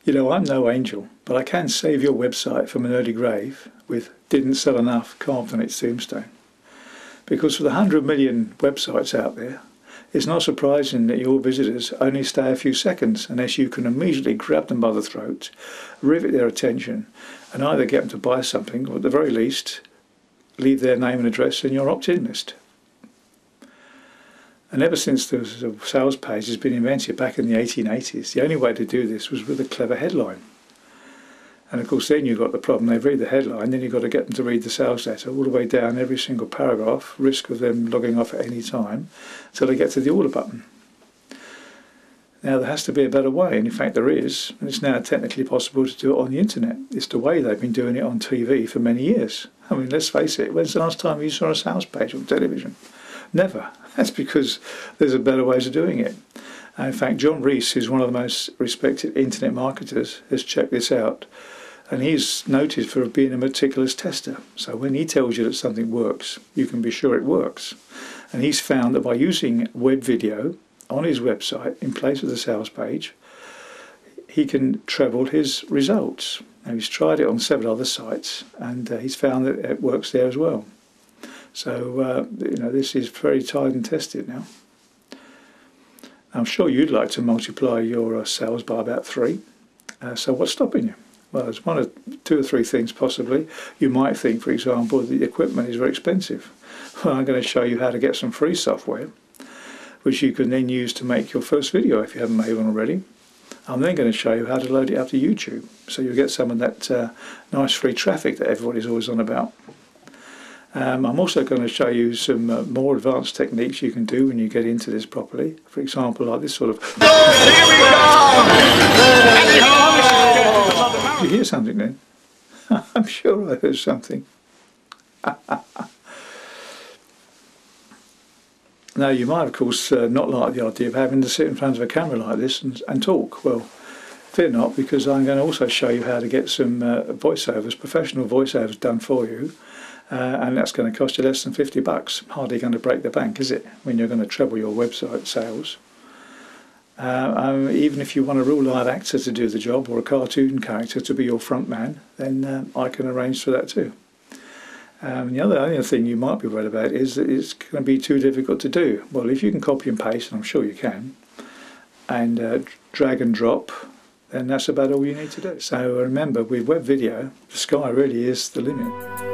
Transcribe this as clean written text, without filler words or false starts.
You know, I'm no angel, but I can save your website from an early grave with "didn't sell enough" carved on its tombstone. Because for the 100 million websites out there, it's not surprising that your visitors only stay a few seconds unless you can immediately grab them by the throat, rivet their attention, and either get them to buy something, or at the very least, leave their name and address in your opt-in list. And ever since the sales page has been invented back in the 1880s, the only way to do this was with a clever headline. And of course then you've got the problem, they read the headline, then you've got to get them to read the sales letter all the way down every single paragraph, risk of them logging off at any time, until they get to the order button. Now there has to be a better way, and in fact there is, and it's now technically possible to do it on the internet. It's the way they've been doing it on TV for many years. I mean, let's face it, when's the last time you saw a sales page on television? Never. That's because there's a better ways of doing it. And in fact, John Reese, who's one of the most respected internet marketers, has checked this out. And he's noted for being a meticulous tester. So when he tells you that something works, you can be sure it works. And he's found that by using Webvideo on his website in place of the sales page, he can treble his results. Now he's tried it on several other sites, and he's found that it works there as well. So you know, this is very tried and tested now. I'm sure you'd like to multiply your sales by about 3. So what's stopping you? Well, there's one or two or three things possibly. You might think, for example, that the equipment is very expensive. Well, I'm going to show you how to get some free software, which you can then use to make your first video if you haven't made one already. I'm then going to show you how to load it up to YouTube, so you'll get some of that nice free traffic that everybody's always on about. I'm also going to show you some more advanced techniques you can do when you get into this properly. For example, like this sort of... Here we go! Did you hear something then? I'm sure I heard something. Now, you might, of course, not like the idea of having to sit in front of a camera like this and talk. Well, fear not, because I'm going to also show you how to get some voiceovers, professional voiceovers done for you. And that's going to cost you less than $50. Hardly going to break the bank, is it, when you're going to treble your website sales? Even if you want a real live actor to do the job, or a cartoon character to be your front man, then I can arrange for that too. The other thing you might be worried about is that it's going to be too difficult to do. Well, if you can copy and paste, and I'm sure you can, and drag and drop, then that's about all you need to do. So remember, with Webvideo, the sky really is the limit.